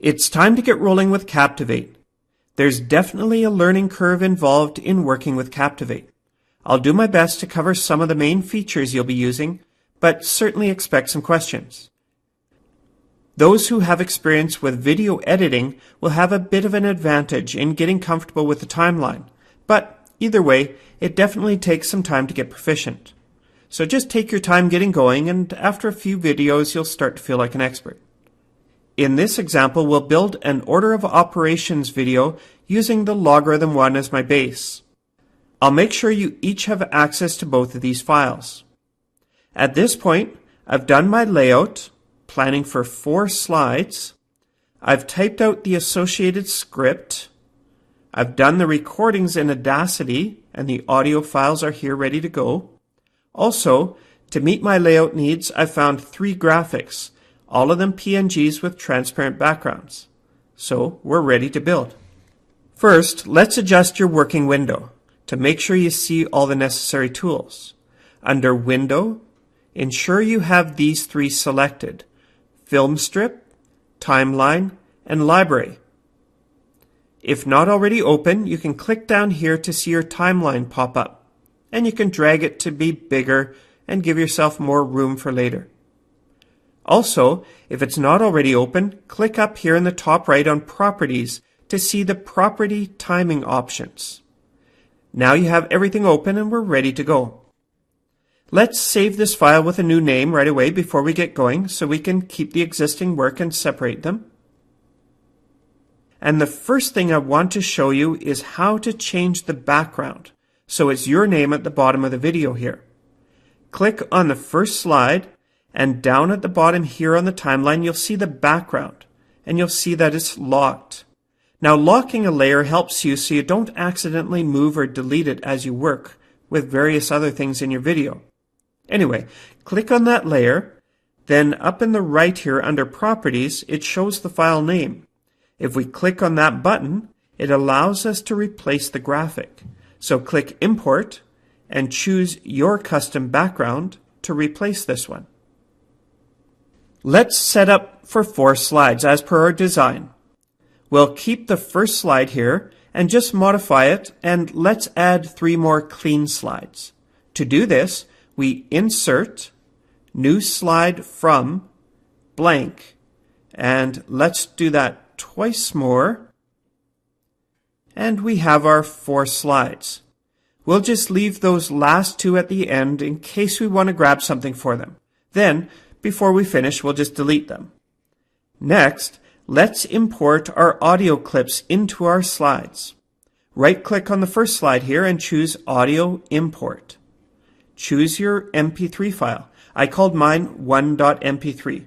It's time to get rolling with Captivate. There's definitely a learning curve involved in working with Captivate. I'll do my best to cover some of the main features you'll be using, but certainly expect some questions. Those who have experience with video editing will have a bit of an advantage in getting comfortable with the timeline, but either way, it definitely takes some time to get proficient. So just take your time getting going, and after a few videos you'll start to feel like an expert. In this example, we'll build an order of operations video using the logarithm 1 as my base. I'll make sure you each have access to both of these files. At this point, I've done my layout, planning for 4 slides. I've typed out the associated script. I've done the recordings in Audacity, and the audio files are here ready to go. Also, to meet my layout needs, I've found 3 graphics, all of them PNGs with transparent backgrounds. So we're ready to build. First, let's adjust your working window to make sure you see all the necessary tools. Under Window, ensure you have these 3 selected: Film Strip, Timeline, and Library. If not already open, you can click down here to see your timeline pop up, and you can drag it to be bigger and give yourself more room for later. Also, if it's not already open, click up here in the top right on Properties to see the Property Timing options. Now you have everything open and we're ready to go. Let's save this file with a new name right away before we get going so we can keep the existing work and separate them. And the first thing I want to show you is how to change the background so it's your name at the bottom of the video here. Click on the first slide, and down at the bottom here on the timeline you'll see the background, and you'll see that it's locked. Now, locking a layer helps you so you don't accidentally move or delete it as you work with various other things in your video. Anyway, click on that layer, then up in the right here under Properties it shows the file name. If we click on that button, it allows us to replace the graphic. So click Import and choose your custom background to replace this one. Let's set up for 4 slides as per our design. We'll keep the first slide here and just modify it, and let's add 3 more clean slides. To do this, we insert New Slide from blank, and let's do that twice more, and we have our 4 slides. We'll just leave those last 2 at the end in case we want to grab something for them. Then, before we finish, we'll just delete them. Next, let's import our audio clips into our slides. Right-click on the first slide here and choose Audio Import. Choose your MP3 file. I called mine 1.mp3.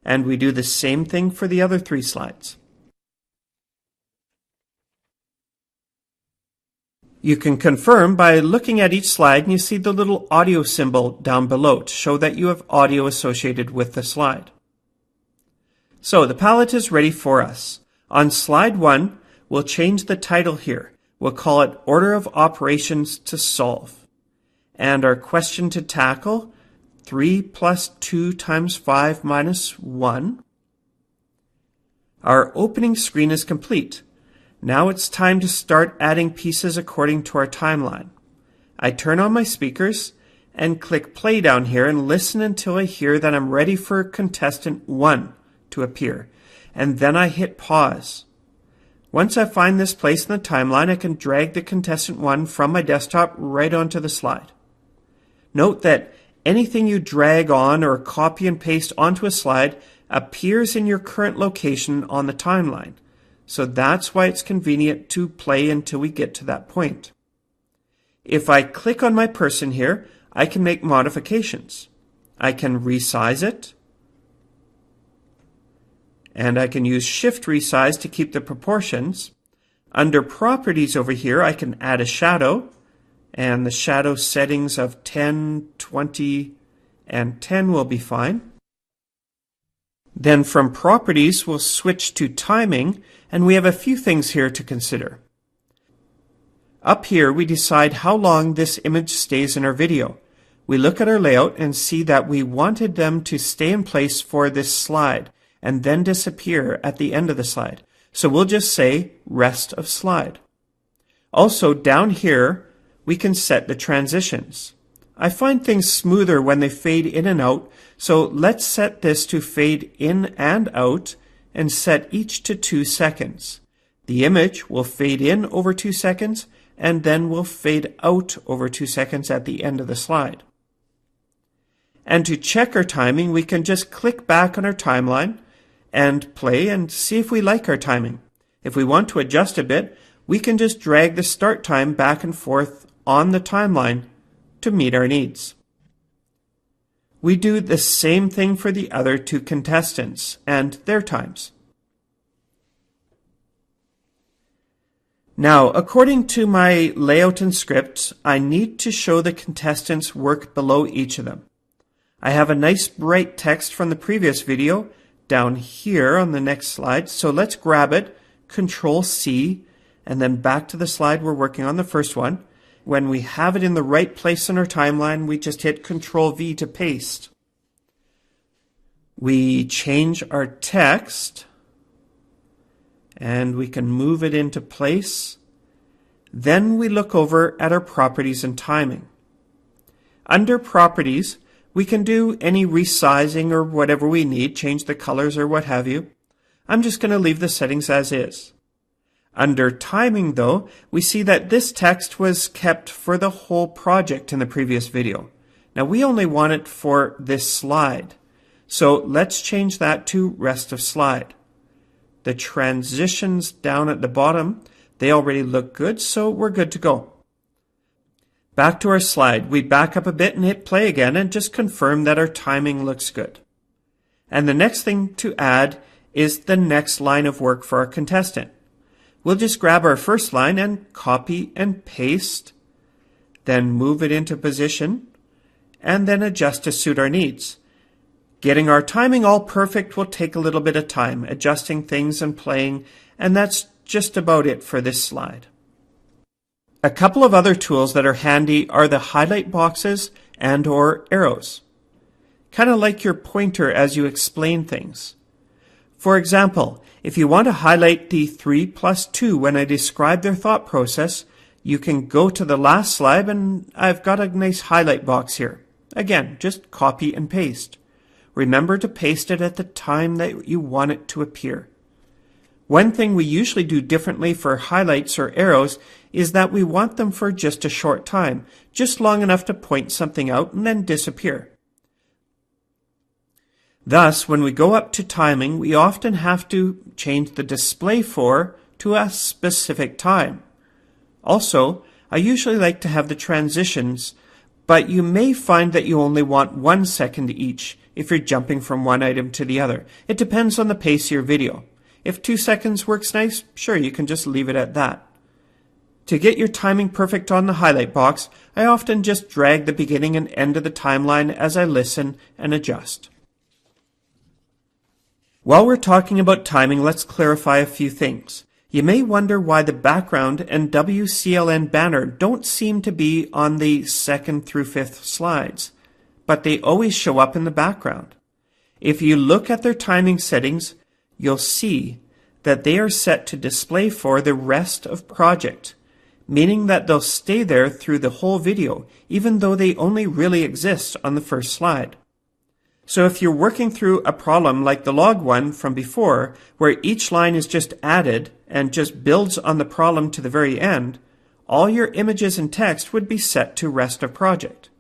And we do the same thing for the other 3 slides. You can confirm by looking at each slide, and you see the little audio symbol down below to show that you have audio associated with the slide. So the palette is ready for us. On slide 1, we'll change the title here. We'll call it Order of Operations to Solve. And our question to tackle, 3 plus 2 times 5 minus 1. Our opening screen is complete. Now it's time to start adding pieces according to our timeline. I turn on my speakers and click play down here and listen until I hear that I'm ready for contestant 1 to appear, and then I hit pause. Once I find this place in the timeline, I can drag the contestant 1 from my desktop right onto the slide. Note that anything you drag on or copy and paste onto a slide appears in your current location on the timeline. So that's why it's convenient to play until we get to that point. If I click on my person here, I can make modifications. I can resize it, and I can use Shift Resize to keep the proportions. Under Properties over here, I can add a shadow, and the shadow settings of 10, 20, and 10 will be fine. Then from Properties, we'll switch to Timing, and we have a few things here to consider. Up here, we decide how long this image stays in our video. We look at our layout and see that we wanted them to stay in place for this slide, and then disappear at the end of the slide. So we'll just say rest of slide. Also, down here, we can set the transitions. I find things smoother when they fade in and out, so let's set this to fade in and out and set each to 2 seconds. The image will fade in over 2 seconds and then will fade out over 2 seconds at the end of the slide. And to check our timing, we can just click back on our timeline and play and see if we like our timing. If we want to adjust a bit, we can just drag the start time back and forth on the timeline to meet our needs. We do the same thing for the other 2 contestants and their times. Now, according to my layout and script, I need to show the contestants' work below each of them. I have a nice bright text from the previous video down here on the next slide, so let's grab it, Control C, and then back to the slide we're working on, the first one. When we have it in the right place in our timeline, we just hit Control V to paste. We change our text, and we can move it into place. Then we look over at our properties and timing. Under properties, we can do any resizing or whatever we need, change the colors or what have you. I'm just going to leave the settings as is. Under timing, though, we see that this text was kept for the whole project in the previous video. Now we only want it for this slide. So let's change that to rest of slide. The transitions down at the bottom, they already look good, so we're good to go. Back to our slide, we back up a bit and hit play again and just confirm that our timing looks good. And the next thing to add is the next line of work for our contestant. We'll just grab our first line and copy and paste, then move it into position, and then adjust to suit our needs. Getting our timing all perfect will take a little bit of time, adjusting things and playing, and that's just about it for this slide. A couple of other tools that are handy are the highlight boxes and/or arrows. Kind of like your pointer as you explain things. For example, if you want to highlight the 3 plus 2 when I describe their thought process, you can go to the last slide and I've got a nice highlight box here. Again, just copy and paste. Remember to paste it at the time that you want it to appear. One thing we usually do differently for highlights or arrows is that we want them for just a short time, just long enough to point something out and then disappear. Thus, when we go up to timing, we often have to change the display for to a specific time. Also, I usually like to have the transitions, but you may find that you only want 1 second each if you're jumping from one item to the other. It depends on the pace of your video. If 2 seconds works nice, sure, you can just leave it at that. To get your timing perfect on the highlight box, I often just drag the beginning and end of the timeline as I listen and adjust. While we're talking about timing, let's clarify a few things. You may wonder why the background and WCLN banner don't seem to be on the 2nd through 5th slides, but they always show up in the background. If you look at their timing settings, you'll see that they are set to display for the rest of project, meaning that they'll stay there through the whole video, even though they only really exist on the first slide. So if you're working through a problem like the log one from before, where each line is just added and just builds on the problem to the very end, all your images and text would be set to rest of project.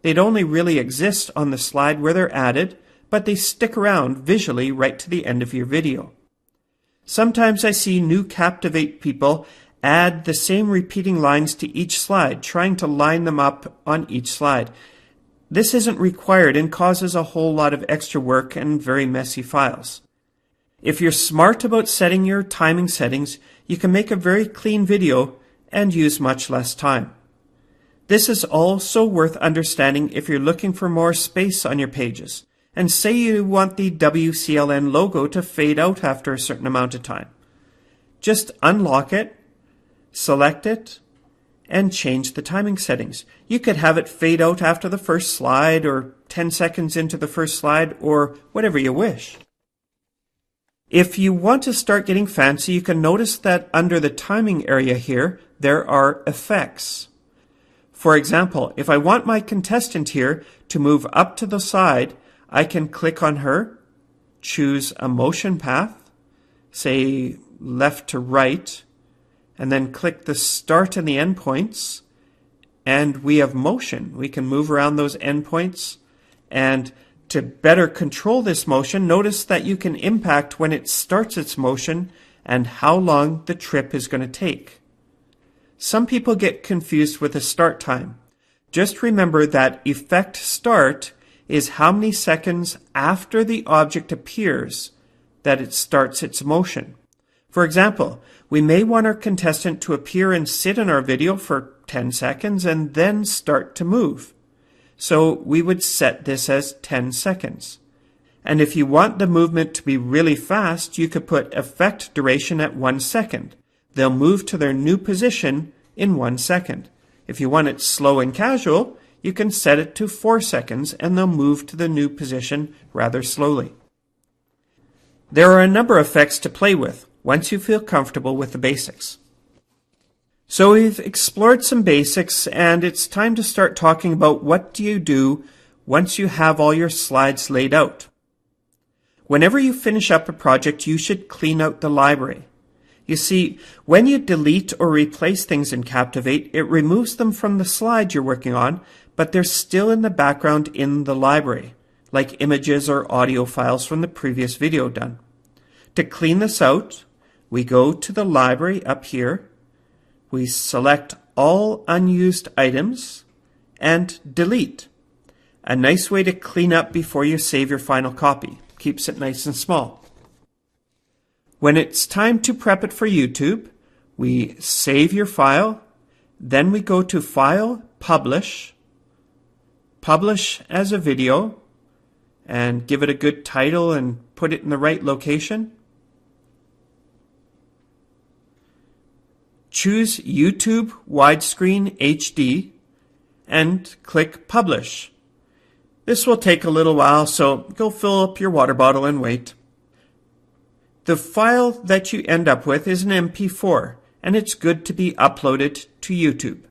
They'd only really exist on the slide where they're added, but they stick around visually right to the end of your video. Sometimes I see new Captivate people add the same repeating lines to each slide, trying to line them up on each slide. This isn't required and causes a whole lot of extra work and very messy files. If you're smart about setting your timing settings, you can make a very clean video and use much less time. This is also worth understanding if you're looking for more space on your pages, and say you want the WCLN logo to fade out after a certain amount of time. Just unlock it, select it, and change the timing settings. You could have it fade out after the first slide or 10 seconds into the first slide or whatever you wish. If you want to start getting fancy, you can notice that under the timing area here, there are effects. For example, if I want my contestant here to move up to the side, I can click on her, choose a motion path, say left to right, and then click the start and the end points, and we have motion. We can move around those endpoints, and to better control this motion, notice that you can impact when it starts its motion and how long the trip is going to take. Some people get confused with the start time. Just remember that effect start is how many seconds after the object appears that it starts its motion. For example, we may want our contestant to appear and sit in our video for 10 seconds and then start to move. So we would set this as 10 seconds. And if you want the movement to be really fast, you could put effect duration at 1 second. They'll move to their new position in 1 second. If you want it slow and casual, you can set it to 4 seconds and they'll move to the new position rather slowly. There are a number of effects to play with once you feel comfortable with the basics. So we've explored some basics, and it's time to start talking about what do you do once you have all your slides laid out. Whenever you finish up a project, you should clean out the library. You see, when you delete or replace things in Captivate, it removes them from the slide you're working on, but they're still in the background in the library, like images or audio files from the previous video done. To clean this out, we go to the library up here. We select all unused items and delete. A nice way to clean up before you save your final copy. Keeps it nice and small. When it's time to prep it for YouTube, we save your file, then we go to File, Publish, Publish as a video, and give it a good title and put it in the right location. Choose YouTube Widescreen HD and click Publish. This will take a little while, so go fill up your water bottle and wait. The file that you end up with is an MP4, and it's good to be uploaded to YouTube.